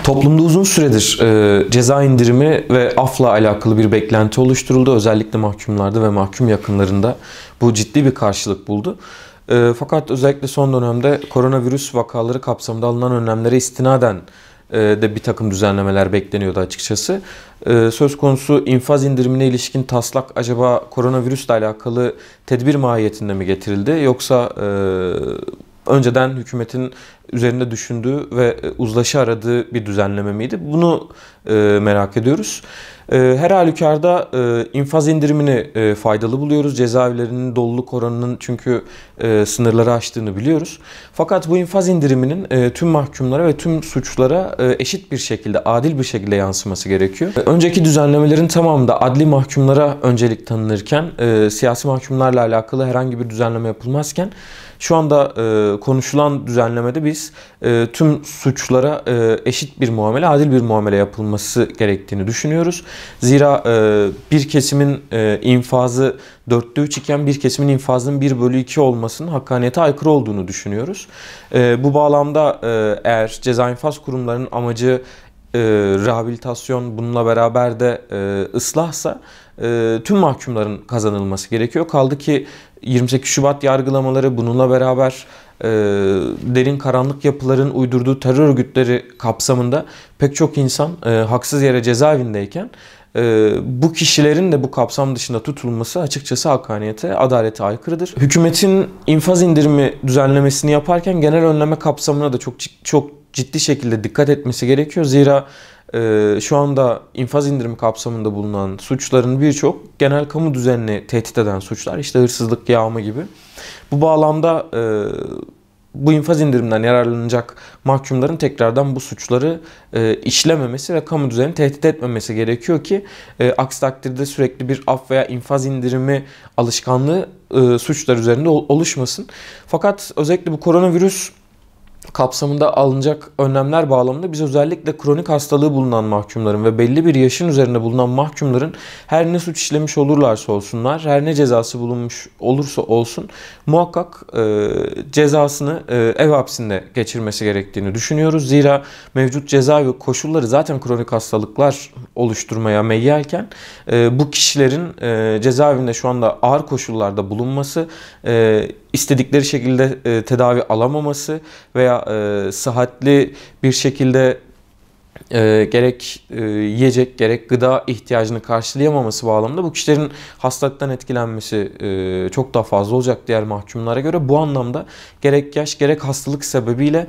Toplumda uzun süredir ceza indirimi ve afla alakalı bir beklenti oluşturuldu. Özellikle mahkumlarda ve mahkum yakınlarında bu ciddi bir karşılık buldu. Fakat özellikle son dönemde koronavirüs vakaları kapsamında alınan önlemlere istinaden de bir takım düzenlemeler bekleniyordu açıkçası. Söz konusu infaz indirimine ilişkin taslak acaba koronavirüsle alakalı tedbir mahiyetinde mi getirildi, yoksa önceden hükümetin üzerinde düşündüğü ve uzlaşı aradığı bir düzenleme miydi? Bunu merak ediyoruz. Her halükarda infaz indirimini faydalı buluyoruz. Cezaevlerinin doluluk oranının çünkü sınırları aştığını biliyoruz. Fakat bu infaz indiriminin tüm mahkumlara ve tüm suçlara eşit bir şekilde, adil bir şekilde yansıması gerekiyor. Önceki düzenlemelerin tamamında adli mahkumlara öncelik tanınırken, siyasi mahkumlarla alakalı herhangi bir düzenleme yapılmazken, şu anda konuşulan düzenlemede biz tüm suçlara eşit bir muamele, adil bir muamele yapılması gerektiğini düşünüyoruz. Zira bir kesimin infazı 4'te 3 iken bir kesimin infazının 1/2 olmasının hakkaniyete aykırı olduğunu düşünüyoruz. Bu bağlamda eğer ceza infaz kurumlarının amacı rehabilitasyon, bununla beraber de ıslahsa tüm mahkumların kazanılması gerekiyor. Kaldı ki 28 Şubat yargılamaları, bununla beraber derin karanlık yapıların uydurduğu terör örgütleri kapsamında pek çok insan haksız yere cezaevindeyken bu kişilerin de bu kapsam dışında tutulması açıkçası hakkaniyete, adalete aykırıdır. Hükümetin infaz indirimi düzenlemesini yaparken genel önleme kapsamına da çok ciddi şekilde dikkat etmesi gerekiyor. Zira şu anda infaz indirimi kapsamında bulunan suçların birçok genel kamu düzenini tehdit eden suçlar. İşte hırsızlık, yağma gibi. Bu bağlamda bu infaz indiriminden yararlanacak mahkumların tekrardan bu suçları işlememesi ve kamu düzenini tehdit etmemesi gerekiyor ki aksi takdirde sürekli bir af veya infaz indirimi alışkanlığı suçlar üzerinde oluşmasın. Fakat özellikle bu koronavirüs kapsamında alınacak önlemler bağlamında biz özellikle kronik hastalığı bulunan mahkumların ve belli bir yaşın üzerinde bulunan mahkumların her ne suç işlemiş olurlarsa olsunlar, her ne cezası bulunmuş olursa olsun muhakkak cezasını ev hapsinde geçirmesi gerektiğini düşünüyoruz. Zira mevcut cezaevi koşulları zaten kronik hastalıklar oluşturmaya meyyalken bu kişilerin cezaevinde şu anda ağır koşullarda bulunması, istedikleri şekilde tedavi alamaması veya sıhhatli bir şekilde gerek yiyecek gerek gıda ihtiyacını karşılayamaması bağlamında bu kişilerin hastalıktan etkilenmesi çok daha fazla olacak diğer mahkumlara göre. Bu anlamda gerek yaş gerek hastalık sebebiyle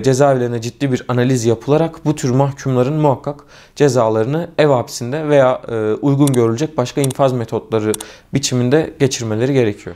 cezaevlerine ciddi bir analiz yapılarak bu tür mahkumların muhakkak cezalarını ev hapsinde veya uygun görülecek başka infaz metotları biçiminde geçirmeleri gerekiyor.